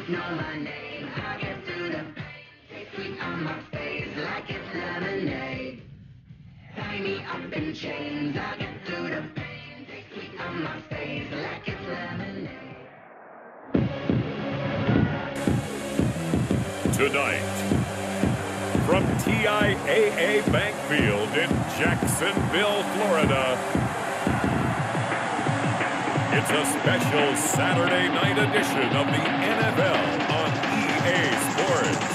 don't know my name. I get through the pain, sweet on my face like it's lemonade. Tie me up in chains, I get through the pain, sweet on my face like it's lemonade. Tonight, from TIAA Bank Field in Jacksonville, Florida, it's a special Saturday night edition of the NFL on EA Sports.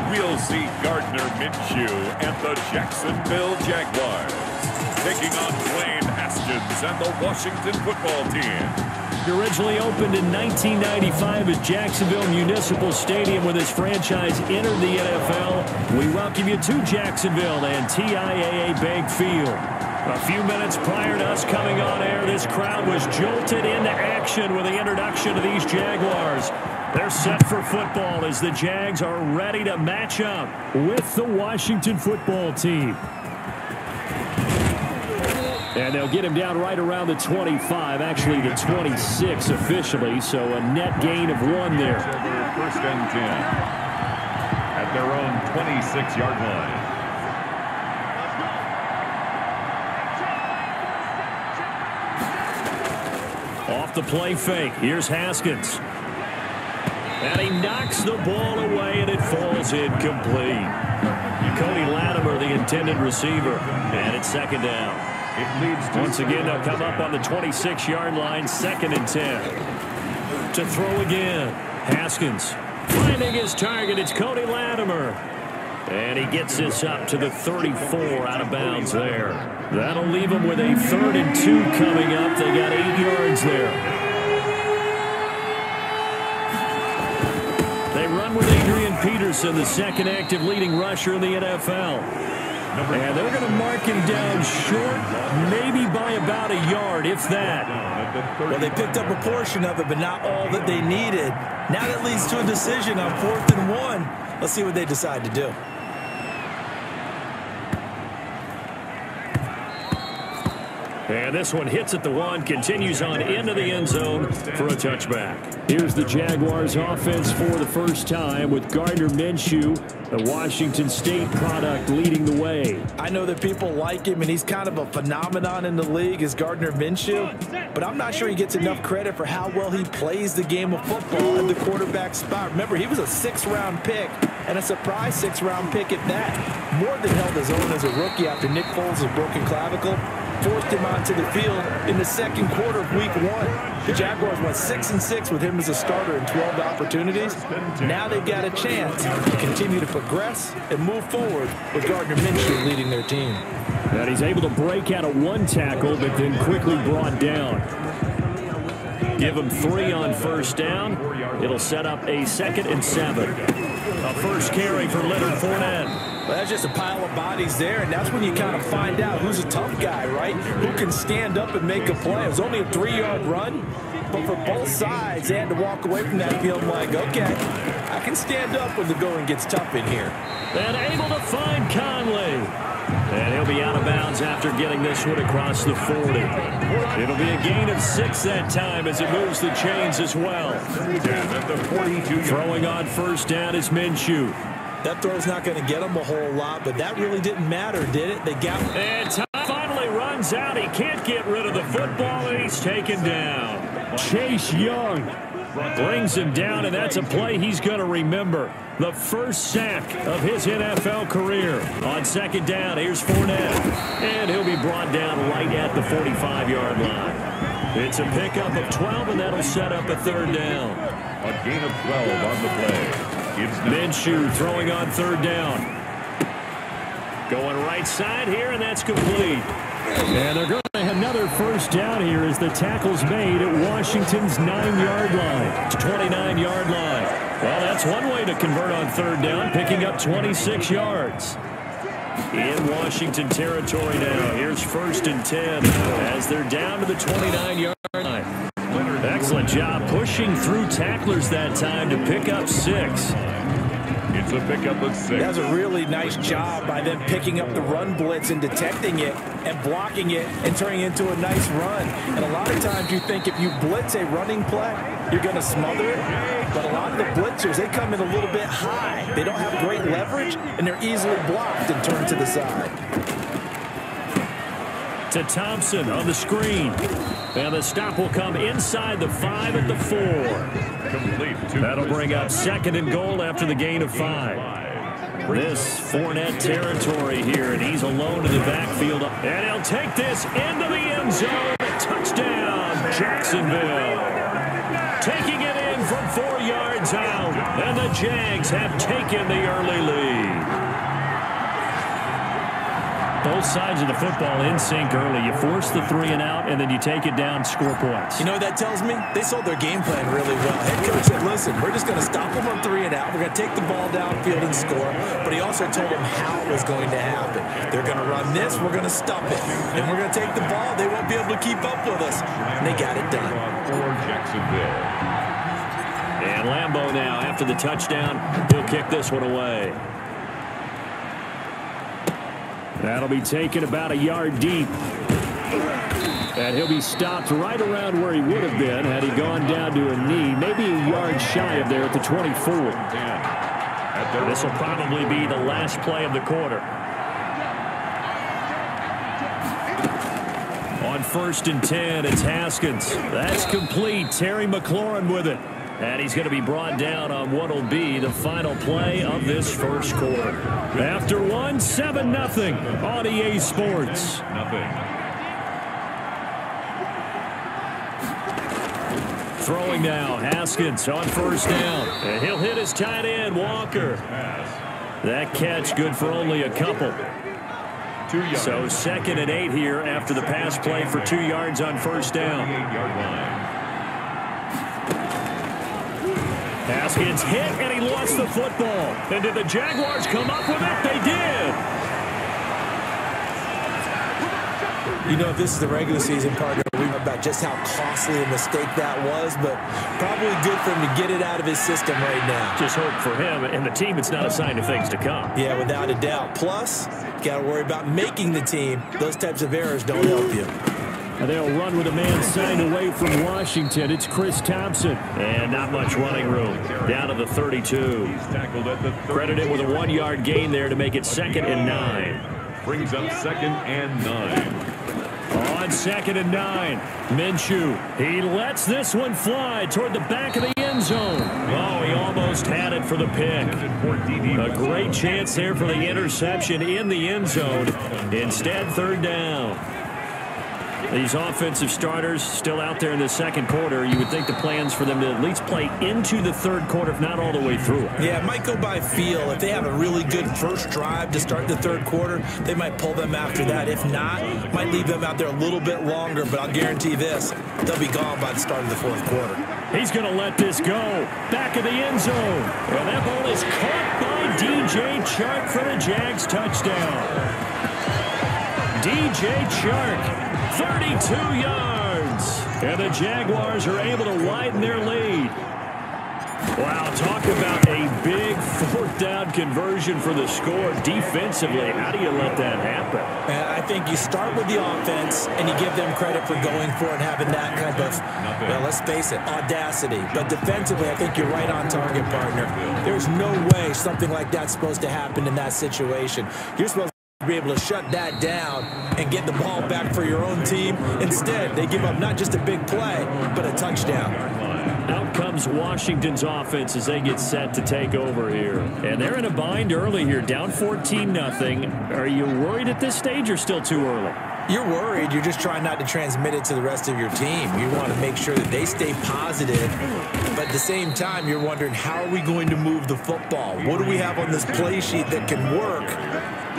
We'll see Gardner Minshew and the Jacksonville Jaguars taking on Dwayne Haskins and the Washington football team. He originally opened in 1995 at Jacksonville Municipal Stadium when his franchise entered the NFL. We welcome you to Jacksonville and TIAA Bank Field. A few minutes prior to us coming on air, this crowd was jolted into action with the introduction of these Jaguars. They're set for football as the Jags are ready to match up with the Washington football team. And they'll get him down right around the 25, actually the 26 officially, so a net gain of 1 there. First and 10 at their own 26-yard line. Off the play fake, here's Haskins. And he knocks the ball away, and it falls incomplete. Cody Latimer, the intended receiver, and it's second down. Once again, they'll come up on the 26-yard line, 2nd and 10. To throw again, Haskins finding his target. It's Cody Latimer. And he gets this up to the 34 out of bounds there. That'll leave him with a 3rd and 2 coming up. They got 8 yards there. They run with Adrian Peterson, the second active leading rusher in the NFL. And they're going to mark him down short, maybe by about a yard, if that. Well, they picked up a portion of it, but not all that they needed. Now that leads to a decision on 4th and 1. Let's see what they decide to do. And this one hits at the 1, continues on into the end zone for a touchback. Here's the Jaguars offense for the first time with Gardner Minshew, the Washington State product, leading the way. I know that people like him, and he's kind of a phenomenon in the league as Gardner Minshew, but I'm not sure he gets enough credit for how well he plays the game of football at the quarterback spot. Remember, he was a 6th-round pick, and a surprise 6th-round pick at that. More than held his own as a rookie after Nick Foles' broken clavicle. Forced him onto the field in the 2nd quarter of Week 1. The Jaguars went 6-6 with him as a starter in 12 opportunities. Now they've got a chance to continue to progress and move forward with Gardner Minshew leading their team. And he's able to break out of 1 tackle, but then quickly brought down. Give him 3 on 1st down. It'll set up a 2nd and 7. A first carry for Leonard Fournette. Well, that's just a pile of bodies there, and that's when you kind of find out who's a tough guy, right? Who can stand up and make a play. It was only a 3-yard run, but for both sides, they had to walk away from that feeling like, okay, I can stand up when the going gets tough in here. And able to find Conley. And he'll be out of bounds after getting this one across the 40. It'll be a gain of 6 that time as it moves the chains as well. Throwing on 1st down is Minshew. That throw's not going to get him a whole lot, but that really didn't matter, did it? They got him. And time finally runs out. He can't get rid of the football, and he's taken down. Chase Young brings him down, and that's a play he's going to remember. The first sack of his NFL career. On 2nd down, here's Fournette. And he'll be brought down right at the 45-yard line. It's a pickup of 12, and that'll set up a 3rd down. A gain of 12 on the play. Minshew throwing on 3rd down. Going right side here, and that's complete. And they're going to have another first down here as the tackle's made at Washington's 9-yard line. 29-yard line. Well, that's one way to convert on 3rd down, picking up 26 yards. In Washington territory now. Here's 1st and 10 as they're down to the 29-yard line. Excellent job pushing through tacklers that time to pick up 6. It's a pickup of 6. That was a really nice job by them picking up the run blitz and detecting it and blocking it and turning it into a nice run. And a lot of times you think if you blitz a running play, you're going to smother it. But a lot of the blitzers, they come in a little bit high. They don't have great leverage, and they're easily blocked and turned to the side. To Thompson on the screen. And the stop will come inside the 5 at the 4. Complete. That'll bring up 2nd and goal after the gain of 5. This Fournette territory here, and he's alone in the backfield. And he'll take this into the end zone. Touchdown, Jacksonville. Taking it in from 4 yards out. And the Jags have taken the early lead. Both sides of the football in sync early. You force the 3 and out, and then you take it down, score points. You know what that tells me? They sold their game plan really well. Head coach said, listen, we're just going to stop them on 3 and out. We're going to take the ball downfield and score. But he also told them how it was going to happen. They're going to run this. We're going to stop it. And we're going to take the ball. They won't be able to keep up with us. And they got it done. For Jacksonville. And Lambeau now, after the touchdown, he'll kick this one away. That'll be taken about a yard deep. And he'll be stopped right around where he would have been had he gone down to a knee, maybe a yard shy of there at the 24. This will probably be the last play of the quarter. On 1st and 10, it's Haskins. That's complete. Terry McLaurin with it. And he's going to be brought down on what will be the final play of this first quarter. After 7-0 on EA Sports. Throwing now, Haskins on 1st down. And he'll hit his tight end, Walker. That catch good for only a couple. So 2nd and 8 here after the pass play for 2 yards on 1st down. Haskins hit, and he lost the football. And did the Jaguars come up with it? They did. You know, if this is the regular season, partner, we know about just how costly a mistake that was, but probably good for him to get it out of his system right now. Just hope for him and the team it's not a sign of things to come. Yeah, without a doubt. Plus, got to worry about making the team. Those types of errors don't help you. And they'll run with a man signed away from Washington. It's Chris Thompson. And not much running room. Down to the 32. Credited with a 1-yard gain there to make it 2nd and 9. Brings up 2nd and 9. On 2nd and 9, Minshew. He lets this one fly toward the back of the end zone. Oh, he almost had it for the pick. A great chance there for the interception in the end zone. Instead, 3rd down. These offensive starters still out there in the 2nd quarter. You would think the plans for them to at least play into the 3rd quarter, if not all the way through. Yeah, it might go by feel. If they have a really good first drive to start the 3rd quarter, they might pull them after that. If not, might leave them out there a little bit longer, but I'll guarantee this, they'll be gone by the start of the 4th quarter. He's going to let this go. Back of the end zone. And that ball is caught by DJ Chark for the Jags touchdown. DJ Chark. 32 yards. And the Jaguars are able to widen their lead. Wow, talk about a big 4th down conversion for the score defensively. How do you let that happen? I think you start with the offense and you give them credit for going for it and having that kind of, well, let's face it, audacity. But defensively, I think you're right on target, partner. There's no way something like that's supposed to happen in that situation. You're supposed to be able to shut that down and get the ball back for your own team. Instead, they give up not just a big play, but a touchdown. Out comes Washington's offense as they get set to take over here. And they're in a bind early here, down 14-0. Are you worried at this stage or still too early? You're worried. You're just trying not to transmit it to the rest of your team. You want to make sure that they stay positive. But at the same time, you're wondering, how are we going to move the football? What do we have on this play sheet that can work?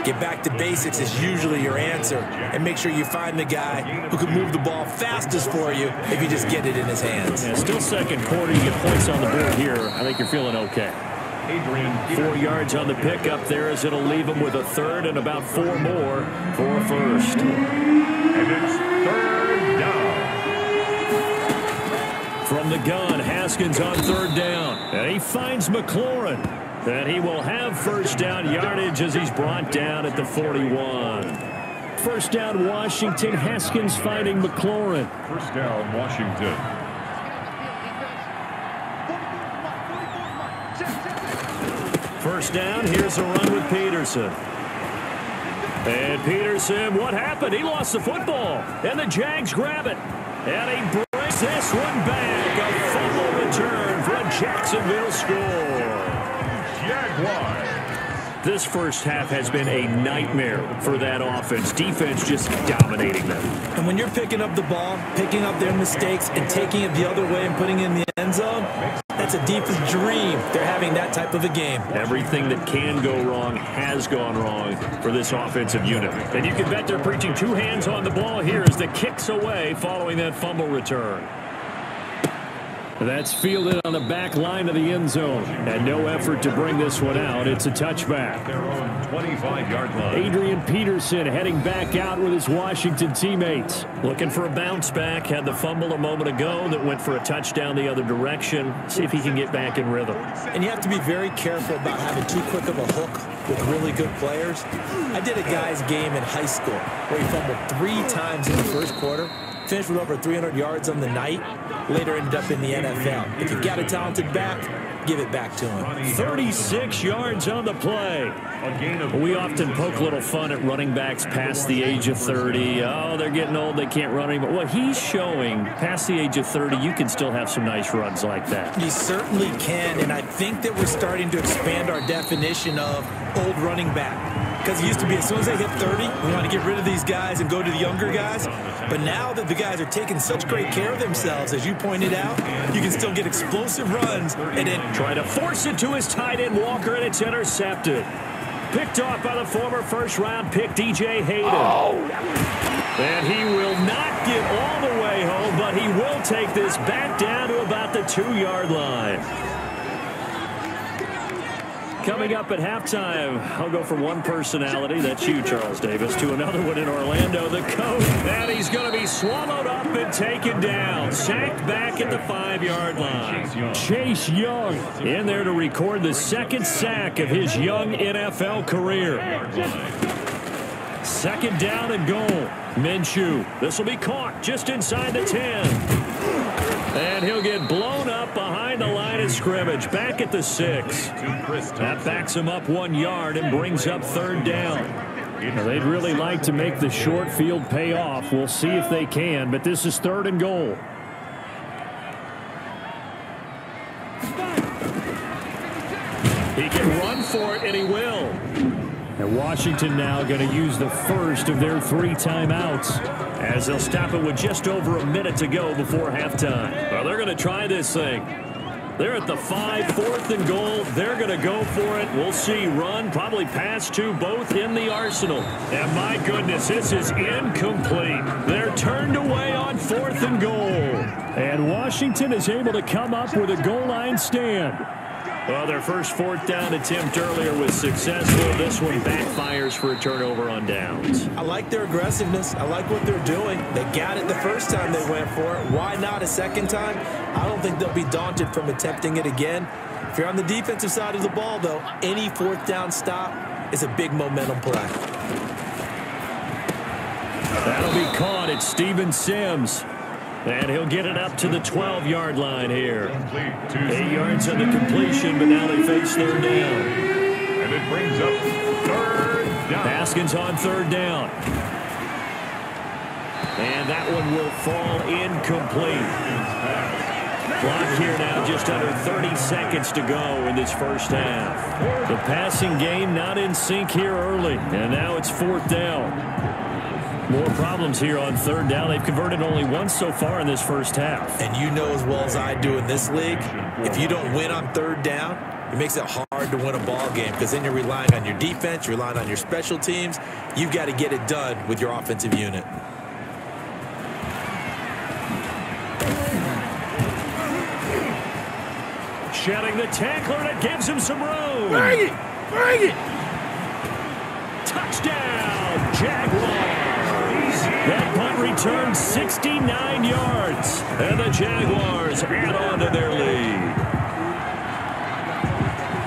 Get back to basics is usually your answer. And make sure you find the guy who can move the ball fastest for you if you just get it in his hands. Yeah, still 2nd quarter. You get points on the board here. I think you're feeling okay. 4 yards on the pickup there as it'll leave him with a third and about 4 more for a first. And it's third down. From the gun, Haskins on third down. And he finds McLaurin. And he will have first down yardage as he's brought down at the 41. First down, Washington. Haskins finding McLaurin. First down, Washington. First down, here's a run with Peterson. And Peterson, what happened? He lost the football. And the Jags grab it. And he brings this one back. A fumble return for a Jacksonville score. Jaguars. This first half has been a nightmare for that offense. Defense just dominating them. And when you're picking up the ball, picking up their mistakes, and taking it the other way and putting it in the end zone, that's a defense dream. They're having that type of a game. Everything that can go wrong has gone wrong for this offensive unit. And you can bet they're preaching 2 hands on the ball here as the kick's away following that fumble return. That's fielded on the back line of the end zone. And no effort to bring this one out. It's a touchback. Their own 25-yard line. Adrian Peterson heading back out with his Washington teammates. Looking for a bounce back. Had the fumble a moment ago that went for a touchdown the other direction. See if he can get back in rhythm. And you have to be very careful about having too quick of a hook with really good players. I did a guy's game in high school where he fumbled 3 times in the first quarter. Finished with over 300 yards on the night. Later ended up in the NFL. If you've got a talented back, give it back to him. 36 yards on the play. We often poke a little fun at running backs past the age of 30. Oh, they're getting old, they can't run anymore. Well, he's showing past the age of 30, you can still have some nice runs like that. You certainly can, and I think that we're starting to expand our definition of old running back. Because it used to be as soon as they hit 30, we want to get rid of these guys and go to the younger guys. But now that the guys are taking such great care of themselves, as you pointed out, you can still get explosive runs and then try to force it to his tight end, Walker, and it's intercepted. Picked off by the former first-round pick, DJ Hayden. And he will not get all the way home, but he will take this back down to about the 2-yard line. Coming up at halftime, I'll go from one personality, that's you, Charles Davis, to another one in Orlando, the coach. And he's going to be swallowed up and taken down. Sacked back at the 5-yard line. Chase Young in there to record the 2nd sack of his young NFL career. 2nd down and goal. Minshew. This will be caught just inside the 10. And he'll get blown up behind the line of scrimmage, back at the 6. That backs him up 1 yard and brings up 3rd down. Now, they'd really like to make the short field pay off. We'll see if they can, but this is 3rd and goal. He can run for it, and he will. And Washington now going to use the first of their 3 timeouts as they'll stop it with just over a minute to go before halftime. Well, they're going to try this thing. They're at the 5, 4th and goal. They're going to go for it. We'll see. Run, probably pass to both in the arsenal. And my goodness, this is incomplete. They're turned away on 4th and goal. And Washington is able to come up with a goal line stand. Well, their first 4th down attempt earlier was successful. This one backfires for a turnover on downs. I like their aggressiveness. I like what they're doing. They got it the first time they went for it. Why not a second time? I don't think they'll be daunted from attempting it again. If you're on the defensive side of the ball, though, any 4th down stop is a big momentum play. That'll be caught. It's Steven Sims. And he'll get it up to the 12-yard line here. 8 yards on the completion, but now they face 3rd down. And it brings up 3rd down. Haskins on 3rd down. And that one will fall incomplete. Clock here now, just under 30 seconds to go in this first half. The passing game not in sync here early. And now it's 4th down. More problems here on 3rd down. They've converted only once so far in this first half. And you know as well as I do in this league, if you don't win on 3rd down, it makes it hard to win a ball game because then you're relying on your defense, you're relying on your special teams. You've got to get it done with your offensive unit. shedding the tackler, and it gives him some room. Bring it! Bring it! Touchdown, Jaguars. That punt returned 69 yards, and the Jaguars add on to their lead.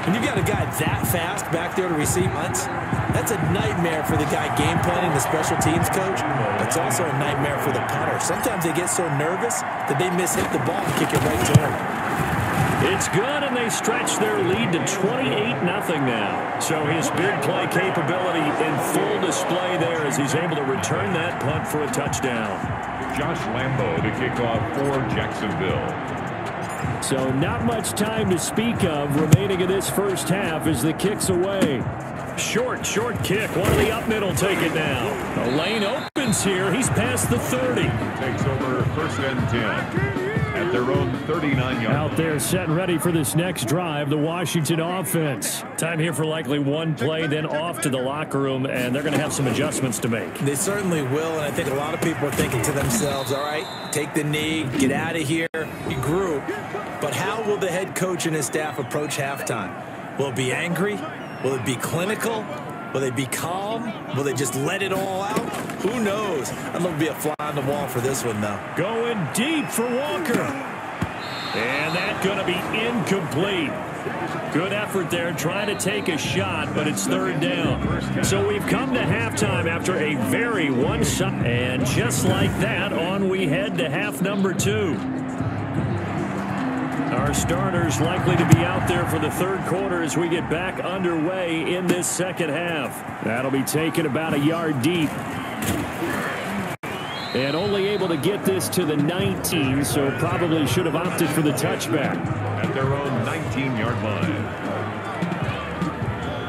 When you've got a guy that fast back there to receive punts, that's a nightmare for the guy game planning, the special teams coach. It's also a nightmare for the punter. Sometimes they get so nervous that they miss-hit the ball and kick it right to him. It's good, and they stretch their lead to 28-0 now. So his big play capability in full display there as he's able to return that punt for a touchdown. Josh Lambo to kick off for Jacksonville. So not much time to speak of remaining in this first half as the kick's away. Short kick. One of the up mid will take it now. The lane opens here. He's past the 30. Takes over 1st and 10 at their own 39-yard. Out there set and ready for this next drive, the Washington offense. Time here for likely one play, then off to the locker room, and they're going to have some adjustments to make. They certainly will, and I think a lot of people are thinking to themselves, all right, take the knee, get out of here, regroup. But how will the head coach and his staff approach halftime? Will it be angry? Will it be clinical? Will they be calm? Will they just let it all out? Who knows? I'd love to be a fly on the wall for this one, though. Going deep for Walker. And that's going to be incomplete. Good effort there trying to take a shot, but it's 3rd down. So we've come to halftime after a very one-sided. And just like that, on we head to half number 2. Our starters likely to be out there for the 3rd quarter as we get back underway in this second half. That'll be taken about a yard deep. And only able to get this to the 19, so probably should have opted for the touchback. At their own 19-yard line.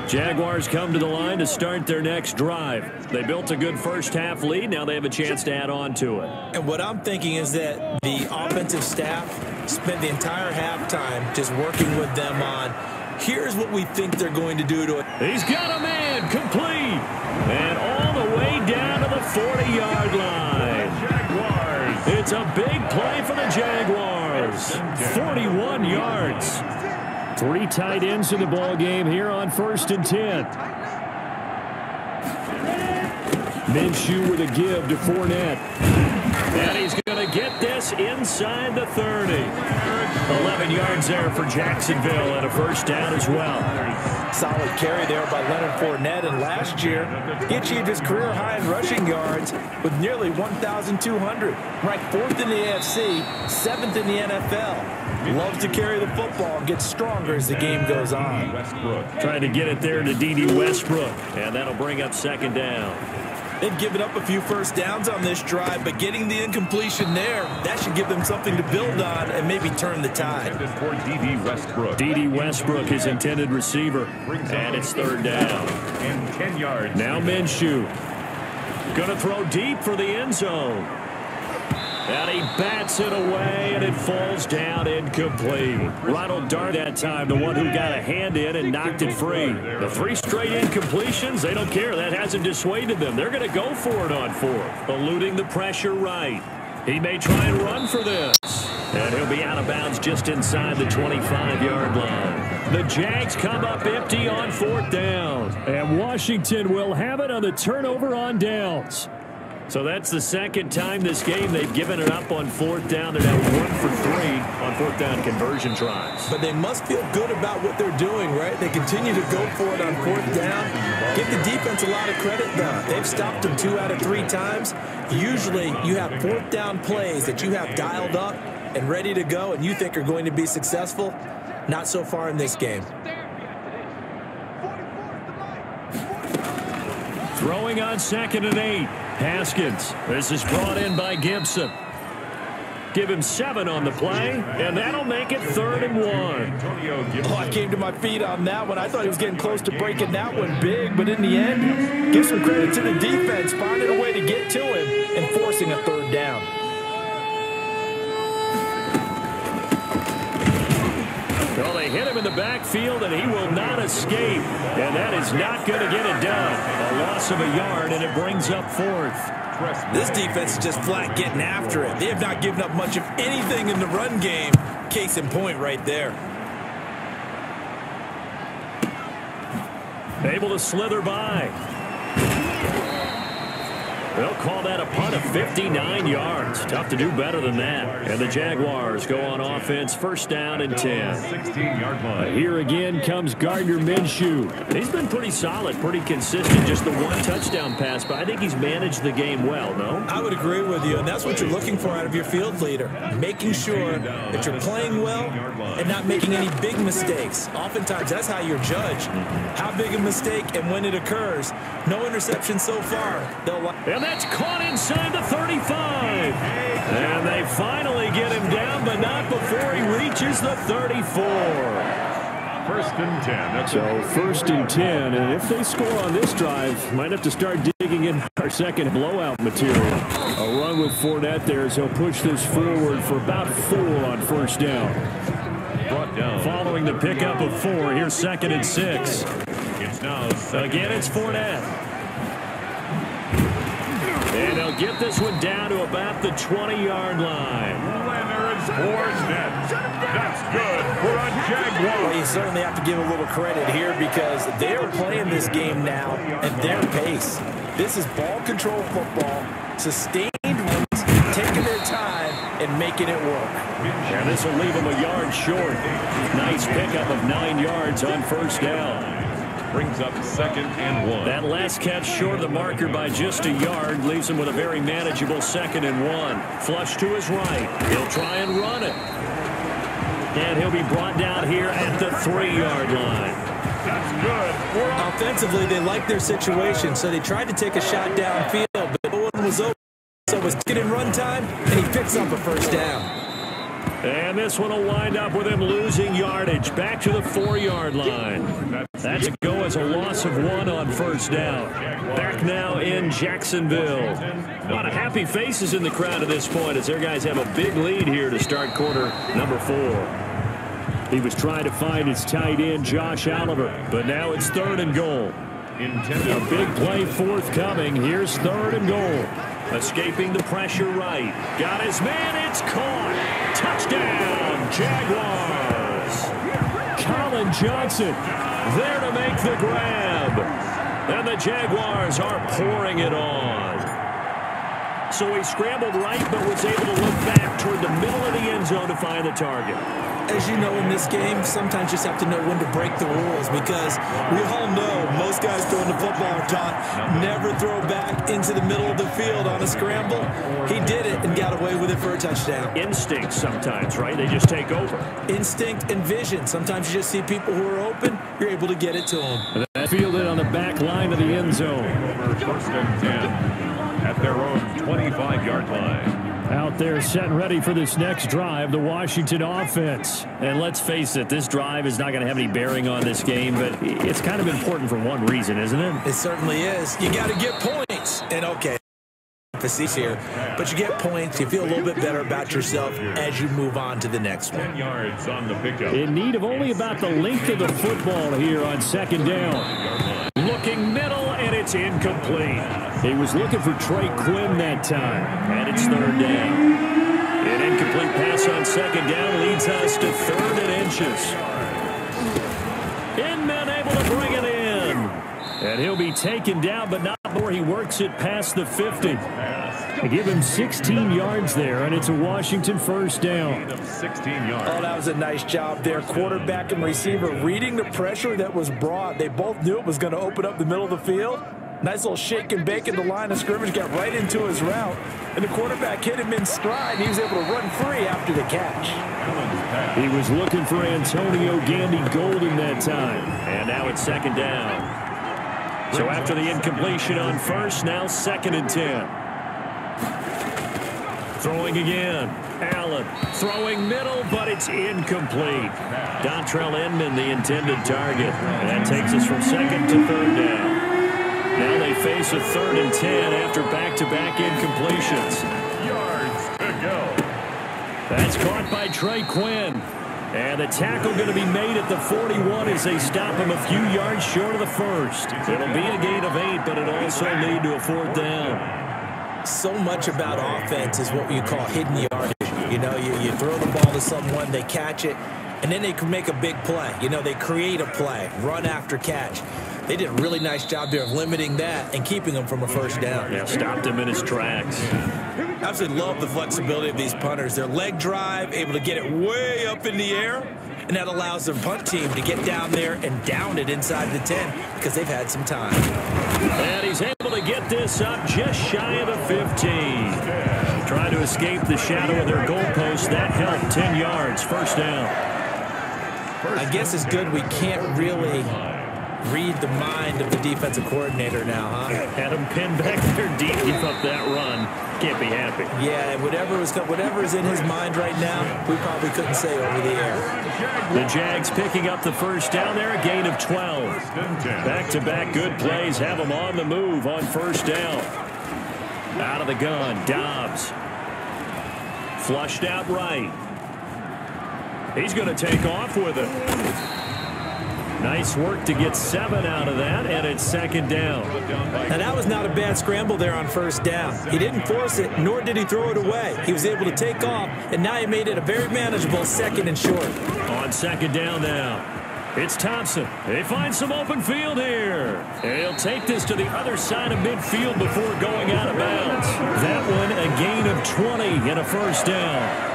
Jaguars come to the line to start their next drive. They built a good first half lead. Now they have a chance to add on to it. And what I'm thinking is that the offensive staff spent the entire halftime just working with them on, here's what we think they're going to do to it. He's got a man complete. And all the way down to the 40-yard line. It's a big play for the Jaguars. 41 yards. 3 tight ends in the ball game here on 1st and 10. Minshew with a give to Fournette. And he's going to get this inside the 30. 11 yards there for Jacksonville and a first down as well. Solid carry there by Leonard Fournette. And last year, he achieved his career high in rushing yards with nearly 1,200. Ranked 4th in the AFC, 7th in the NFL. Loves to carry the football and gets stronger as the game goes on. Trying to get it there to D.D. Westbrook. And that'll bring up 2nd down. They've given up a few first downs on this drive, but getting the incompletion there, that should give them something to build on and maybe turn the tide. For D.D. Westbrook. D.D. Westbrook, his intended receiver. And it's 3rd down. And 10 yards. Now Minshew. Going to throw deep for the end zone. And he bats it away, and it falls down incomplete. Ronald Dart that time, the one who got a hand in and knocked it free. The 3 straight incompletions, they don't care. That hasn't dissuaded them. They're going to go for it on 4th. Eluding the pressure right. He may try and run for this. And he'll be out of bounds just inside the 25-yard line. The Jags come up empty on 4th down. And Washington will have it on the turnover on downs. So that's the 2nd time this game they've given it up on 4th down. They're now 1 for 3 on 4th down conversion tries. But they must feel good about what they're doing, right? They continue to go for it on 4th down. Give the defense a lot of credit, though. They've stopped them 2 out of 3 times. Usually you have 4th down plays that you have dialed up and ready to go and you think are going to be successful. Not so far in this game. Throwing on 2nd and 8. Haskins. This is brought in by Gibson. Give him 7 on the play, and that'll make it 3rd and 1. Oh, I came to my feet on that one. I thought he was getting close to breaking that one big, but in the end, give some credit to the defense, finding a way to get to him and forcing a 3rd down. Well, they hit him in the backfield, and he will not escape. And that is not going to get it done. A loss of a yard, and it brings up 4th. This defense is just flat getting after it. They have not given up much of anything in the run game. Case in point right there. Able to slither by. They'll call that a punt of 59 yards. Tough to do better than that. And the Jaguars go on offense, first down and 10. 16-yard line. Here again comes Gardner Minshew. He's been pretty solid, pretty consistent. Just the one touchdown pass, but I think he's managed the game well, no? I would agree with you, and that's what you're looking for out of your field leader. Making sure that you're playing well and not making any big mistakes. Oftentimes, that's how you're judged. How big a mistake and when it occurs. No interception so far. And that's caught inside the 35. And they finally get him down, but not before he reaches the 34. First and 10. So first and 10, and if they score on this drive, might have to start digging in our second blowout material. A run with Fournette there, so he'll push this forward for about 4 on first down. Brought down. Following the pickup of 4, here's second and 6. It's now Again, it's Fournette. And they'll get this one down to about the 20-yard line. Leonard Fournette. That's good for a Jaguar. Well, you certainly have to give a little credit here because they're playing this game now at their pace. This is ball control football, sustained runs, taking their time and making it work. And this will leave them a yard short. Nice pickup of 9 yards on first down. Brings up second and 1. That last catch short of the marker by just a yard leaves him with a very manageable second and 1. Flush to his right. He'll try and run it. And he'll be brought down here at the 3-yard line. That's good. Offensively, they like their situation, so they tried to take a shot downfield, but no one was open. So it was getting run time, and he picks up a first down. And this one will wind up with him losing yardage back to the 4-yard line. That's a go as a loss of 1 on first down. Back now in Jacksonville. A lot of happy faces in the crowd at this point as their guys have a big lead here to start quarter number 4. He was trying to find his tight end, Josh Oliver, but now it's 3rd and goal. A big play forthcoming. Here's 3rd and goal. Escaping the pressure right. Got his man. It's caught. Touchdown, Jaguars. Colin Johnson there to make the grab. And the Jaguars are pouring it on. So he scrambled right, but was able to look back toward the middle of the end zone to find the target. As you know, in this game, sometimes you just have to know when to break the rules because we all know most guys throwing the football are taught never throw back into the middle of the field on a scramble. He did it and got away with it for a touchdown. Instinct sometimes, right? They just take over. Instinct and vision. Sometimes you just see people who are open, you're able to get it to them. That fielded on the back line of the end zone. First and 10 at their own 25-yard line. Out there set and ready for this next drive, the Washington offense. And let's face it, this drive is not going to have any bearing on this game, but it's kind of important for one reason, isn't it? It certainly is. You got to get points. And okay, emphasis here, but you get points. You feel a little bit better about yourself as you move on to the next one. 10 yards on the pickup. In need of only about the length of the football here on second down. Looking middle, and it's incomplete. He was looking for Trey Quinn that time, and it's 3rd down. An incomplete pass on second down leads us to 3rd and inches. Inman able to bring it in. And he'll be taken down, but not before he works it past the 50. They give him 16 yards there, and it's a Washington first down. 16 yards. Oh, that was a nice job there. Quarterback and receiver reading the pressure that was brought. They both knew it was going to open up the middle of the field. Nice little shake and bake in the line of scrimmage, got right into his route, and the quarterback hit him in stride. He was able to run free after the catch. He was looking for Antonio Gandy Golden that time, and now it's second down. So after the incompletion on first, now 2nd and 10. Throwing again. Allen throwing middle, but it's incomplete. Dontrell Inman, the intended target. And that takes us from 2nd to 3rd down. Now they face a 3rd and 10 after back-to-back incompletions. Yards to go. That's caught by Trey Quinn. And the tackle going to be made at the 41 as they stop him a few yards short of the first. It'll be a gain of 8, but it'll also lead to a 4th down. So much about offense is what you call hidden yardage. You know, you throw the ball to someone, they catch it, and then they can make a big play. You know, they create a play, run after catch. They did a really nice job there of limiting that and keeping him from a first down. Yeah, stopped him in his tracks. Absolutely love the flexibility of these punters. Their leg drive, able to get it way up in the air, and that allows their punt team to get down there and down it inside the 10 because they've had some time. And he's able to get this up just shy of the 15. Trying to escape the shadow of their goalpost. That helped. 10 yards, first down. I guess it's good we can't really read the mind of the defensive coordinator now, huh? Had him pinned back there deep, give up that run. Can't be happy. Yeah, whatever is in his mind right now, we probably couldn't say over the air. The Jags picking up the first down there, a gain of 12. Back-to-back good plays have them on the move on first down. Out of the gun, Dobbs. Flushed out right. He's going to take off with it. Nice work to get 7 out of that, and it's second down. Now, that was not a bad scramble there on first down. He didn't force it, nor did he throw it away. He was able to take off, and now he made it a very manageable second and short. On second down now, it's Thompson. They find some open field here. And he'll take this to the other side of midfield before going out of bounds. That one, a gain of 20 and a first down.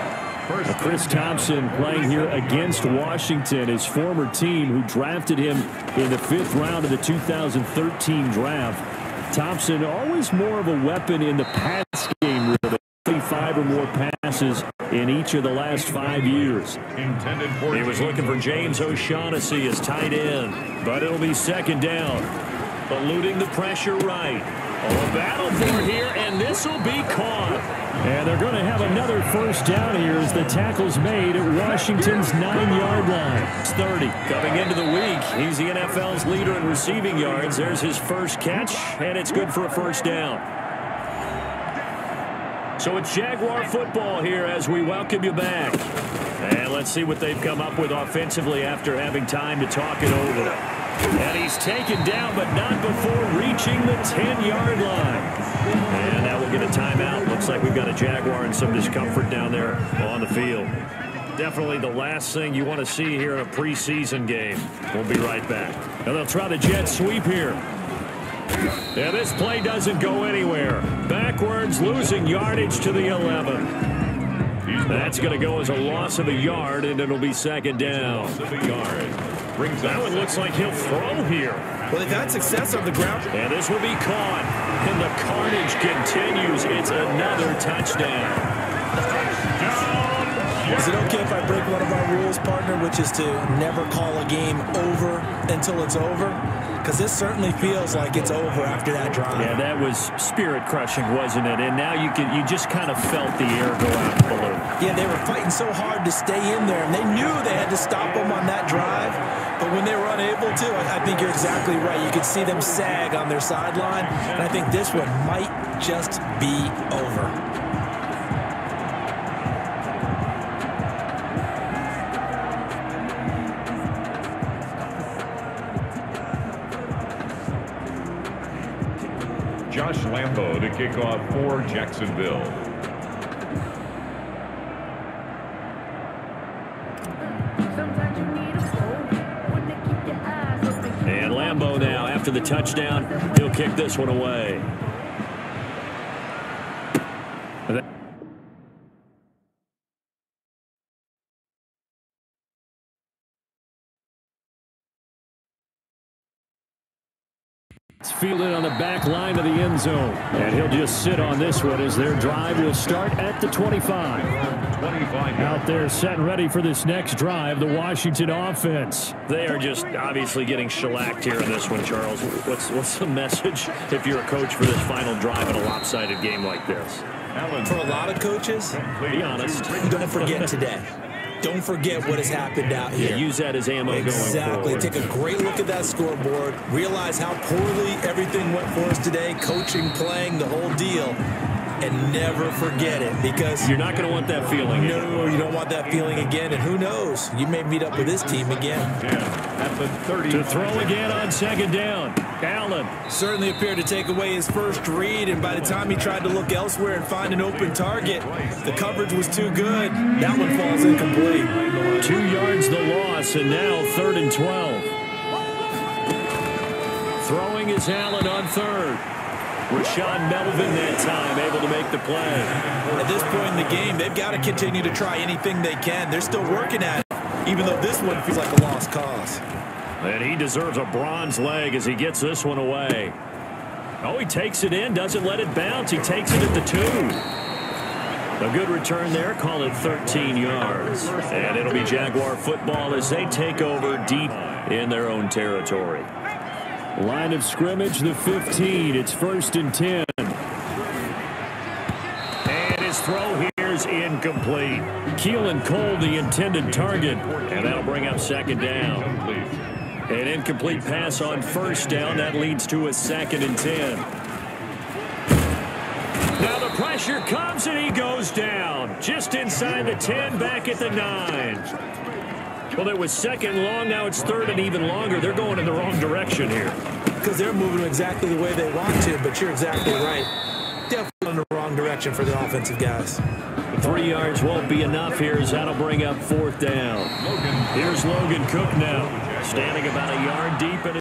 Chris Thompson playing here against Washington, his former team who drafted him in the 5th round of the 2013 draft. Thompson always more of a weapon in the pass game, really. 35 or more passes in each of the last 5 years. He was looking for James O'Shaughnessy as tight end, but it'll be second down. Eluding the pressure right. A battle for it here, and this will be caught. And they're going to have another first down here as the tackle's made at Washington's 9-yard line. It's 30. Coming into the week, he's the NFL's leader in receiving yards. There's his first catch, and it's good for a first down. So it's Jaguar football here as we welcome you back. And let's see what they've come up with offensively after having time to talk it over. And he's taken down, but not before reaching the 10-yard line. And that will get a timeout. Looks like we've got a Jaguar in some discomfort down there on the field. Definitely the last thing you want to see here in a preseason game. We'll be right back. And they'll try the jet sweep here. Yeah, this play doesn't go anywhere. Backwards, losing yardage to the 11. That's going to go as a loss of a yard, and it'll be second down. That one looks like he'll throw here. Well, they've had success on the ground. And this will be caught. And the carnage continues. It's another touchdown. Is it okay if I break one of our rules, partner, which is to never call a game over until it's over? Because this certainly feels like it's over after that drive. Yeah, that was spirit-crushing, wasn't it? And now you just kind of felt the air go out the balloon. Yeah, they were fighting so hard to stay in there, and they knew they had to stop them on that drive. But when they were unable to, I think you're exactly right. You could see them sag on their sideline, and I think this one might just be over. Josh Lambo to kick off for Jacksonville. And Lambo now, after the touchdown, he'll kick this one away. It's fielded on the back line of the end zone. And he'll just sit on this one as their drive will start at the 25. Out there set and ready for this next drive, the Washington offense. They are just obviously getting shellacked here in this one, Charles. What's the message if you're a coach for this final drive in a lopsided game like this? For a lot of coaches, be honest. Don't forget today. Don't forget what has happened out here. Yeah, use that as ammo going forward. Exactly. Take a great look at that scoreboard. Realize how poorly everything went for us today. Coaching, playing, the whole deal. And never forget it, because you're not going to want that feeling. No, you don't want that feeling again. And who knows? You may meet up with this team again. At the 30. To throw again on second down. Allen certainly appeared to take away his first read, and by the time he tried to look elsewhere and find an open target, the coverage was too good. That one falls incomplete. 2 yards the loss, and now 3rd and 12. throwing is Allen on third. Rashawn Melvin that time able to make the play. At this point in the game, they've got to continue to try anything they can. They're still working at it, even though this one feels like a lost cause. And he deserves a bronze leg as he gets this one away. Oh, he takes it in, doesn't let it bounce. He takes it at the 2. A good return there, call it 13 yards. And it'll be Jaguar football as they take over deep in their own territory. Line of scrimmage, the 15. It's 1st and 10. And his throw here is incomplete. Keelan Cole, the intended target. And that'll bring up 2nd down. An incomplete pass on 1st down. That leads to a 2nd and 10. Now the pressure comes and he goes down. Just inside the 10, back at the 9. Well, it was 2nd long. Now it's 3rd and even longer. They're going in the wrong direction here. Because they're moving exactly the way they want to, but you're exactly right. Definitely in the wrong direction for the offensive guys. 3 yards won't be enough here as that'll bring up 4th down. Here's Logan Cook now, standing about a yard deep in